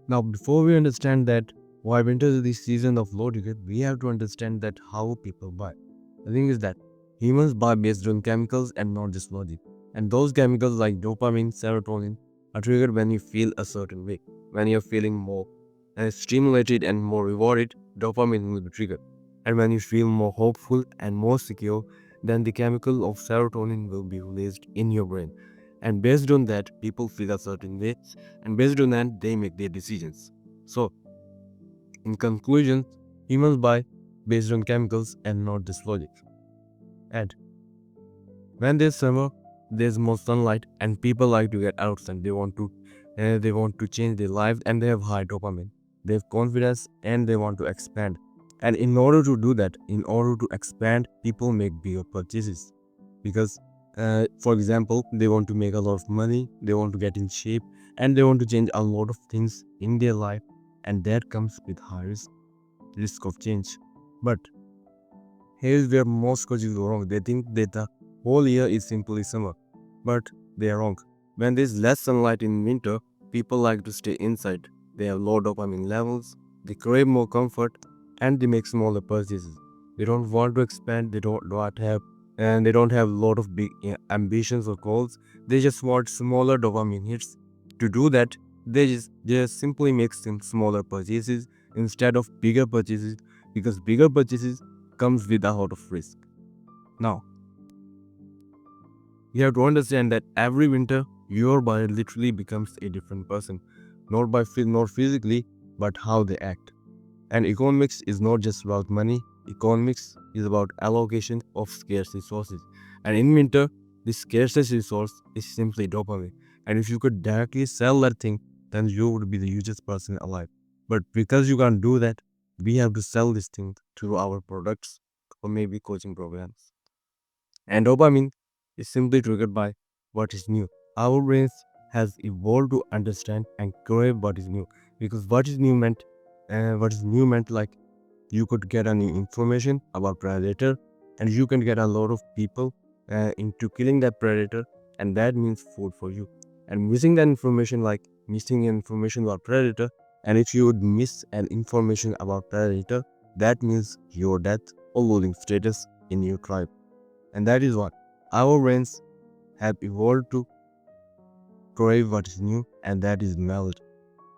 Now, before we understand that why winter is the season of low ticket, we have to understand that how people buy. The thing is that humans buy based on chemicals and not just logic. And those chemicals like dopamine, serotonin are triggered when you feel a certain way. When you're feeling more stimulated and more rewarded, dopamine will be triggered. And when you feel more hopeful and more secure, then the chemical of serotonin will be released in your brain. And based on that, people feel a certain way, and based on that, they make their decisions. So, in conclusion, humans buy based on chemicals and not just logic. And when there's summer, there's more sunlight, and people like to get outside. They want to change their life, and they have high dopamine. They have confidence, and they want to expand. And in order to do that, in order to expand, people make bigger purchases because, for example, they want to make a lot of money, they want to get in shape, and they want to change a lot of things in their life, and that comes with high risk of change. But here's where most coaches go wrong. They think that the whole year is simply summer, but they are wrong. When there's less sunlight in winter, people like to stay inside. They have low dopamine levels, they crave more comfort, and they make smaller purchases. They don't want to expand, they don't have a lot of big ambitions or goals. They just want smaller dopamine hits. To do that, they just simply make some smaller purchases instead of bigger purchases because bigger purchases comes with a lot of risk. Now, you have to understand that every winter, your body literally becomes a different person, not physically, but how they act. And economics is not just about money. Economics is about allocation of scarce resources. And in winter, the scarcest resource is simply dopamine. And if you could directly sell that thing, then you would be the hugest person alive. But because you can't do that, we have to sell this thing through our products or maybe coaching programs. And dopamine is simply triggered by what is new. Our brains has evolved to understand and crave what is new because what is new meant like you could get a new information about predator and you can get a lot of people into killing that predator, and that means food for you. And missing that information like missing information about predator, and if you would miss an information about predator, that means your death or losing status in your tribe. And that is what our brains have evolved to crave what is new, and that is knowledge.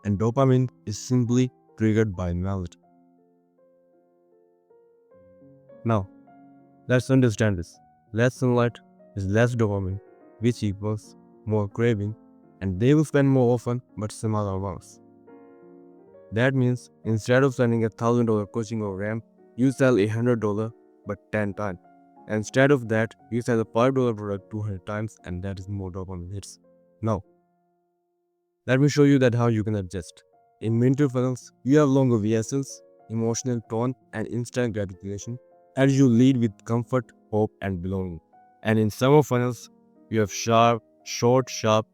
And dopamine is simply triggered by knowledge. Now, let's understand this. Less sunlight is less dopamine, which equals more craving, and they will spend more often but smaller amounts. That means instead of spending $1,000 coaching or ramp, you sell $100 but 10 times. Instead of that, you sell a $5 product 200 times, and that is more dopamine hits. Now, let me show you that how you can adjust. In winter funnels, you have longer VSLs, emotional tone, and instant gratification, as you lead with comfort, hope, and belonging. And in summer funnels, you have sharp,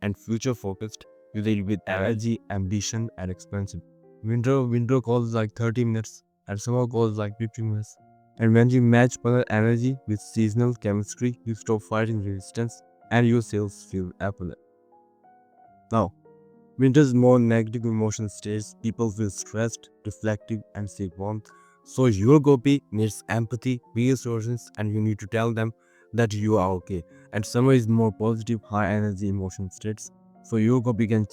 and future focused. You lead with energy, ambition, and expansion. Winter calls like 30 minutes, and summer calls like 50 minutes. And when you match funnel energy with seasonal chemistry, you stop fighting resistance, and your sales feel effortless. Now, winter's more negative emotion states, people feel stressed, reflective, and seek warmth. So your copy needs empathy, reassurance, and you need to tell them that you are okay. And summer is more positive, high energy emotion states. So your copy can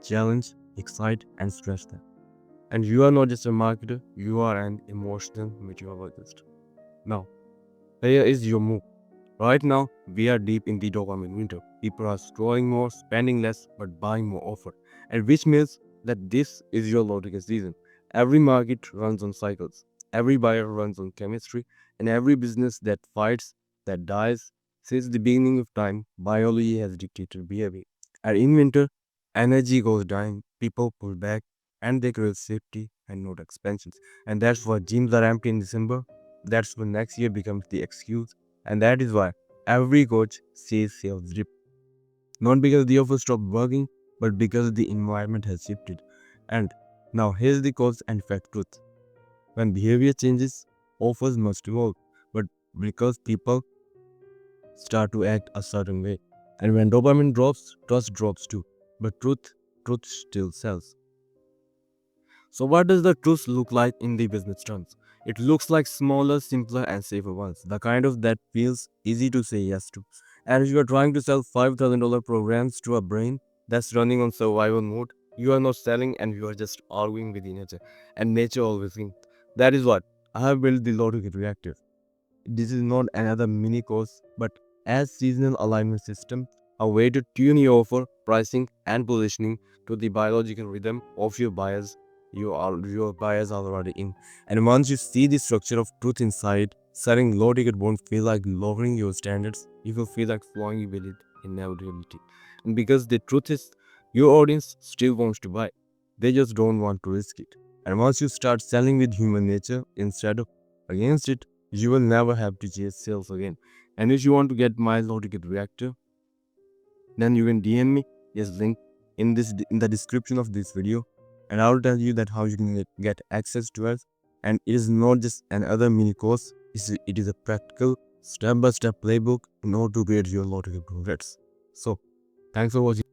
challenge, excite, and stress them. And you are not just a marketer, you are an emotional meteorologist. Now, here is your move. Right now, we are deep in the dopamine winter. People are scrolling more, spending less, but buying more often. And which means that this is your logical season. Every market runs on cycles. Every buyer runs on chemistry. And every business that fights, that dies, since the beginning of time, biology has dictated behavior. And in winter, energy goes down, people pull back, and they crave safety and not expansions. And that's why gyms are empty in December. That's when next year becomes the excuse, and that is why every coach says sales dip. Not because the offer stopped working, but because the environment has shifted. And now here's the cause and effect truth. When behavior changes, offers must evolve. But because people start to act a certain way. And when dopamine drops, trust drops too. But truth still sells. So what does the truth look like in the business terms? It looks like smaller, simpler and safer ones. The kind of that feels easy to say yes to. And if you are trying to sell $5,000 programs to a brain that's running on survival mode, you are not selling and you are just arguing with nature. And nature always wins. That is what I have built the logic reactor. This is not another mini course, but as seasonal alignment system, a way to tune your offer, pricing, and positioning to the biological rhythm of your buyers are already in. And once you see the structure of truth inside, selling low ticket won't feel like lowering your standards. It will feel like flowing with it in reality. And because the truth is, your audience still wants to buy. They just don't want to risk it. And once you start selling with human nature instead of against it, you will never have to chase sales again. And if you want to get my low ticket reactor, then you can DM me. Yes, link in the description of this video, and I will tell you that how you can get access to us. And it is not just another mini course. It is a practical step-by-step playbook in order to create your low ticket products. So, thanks for watching.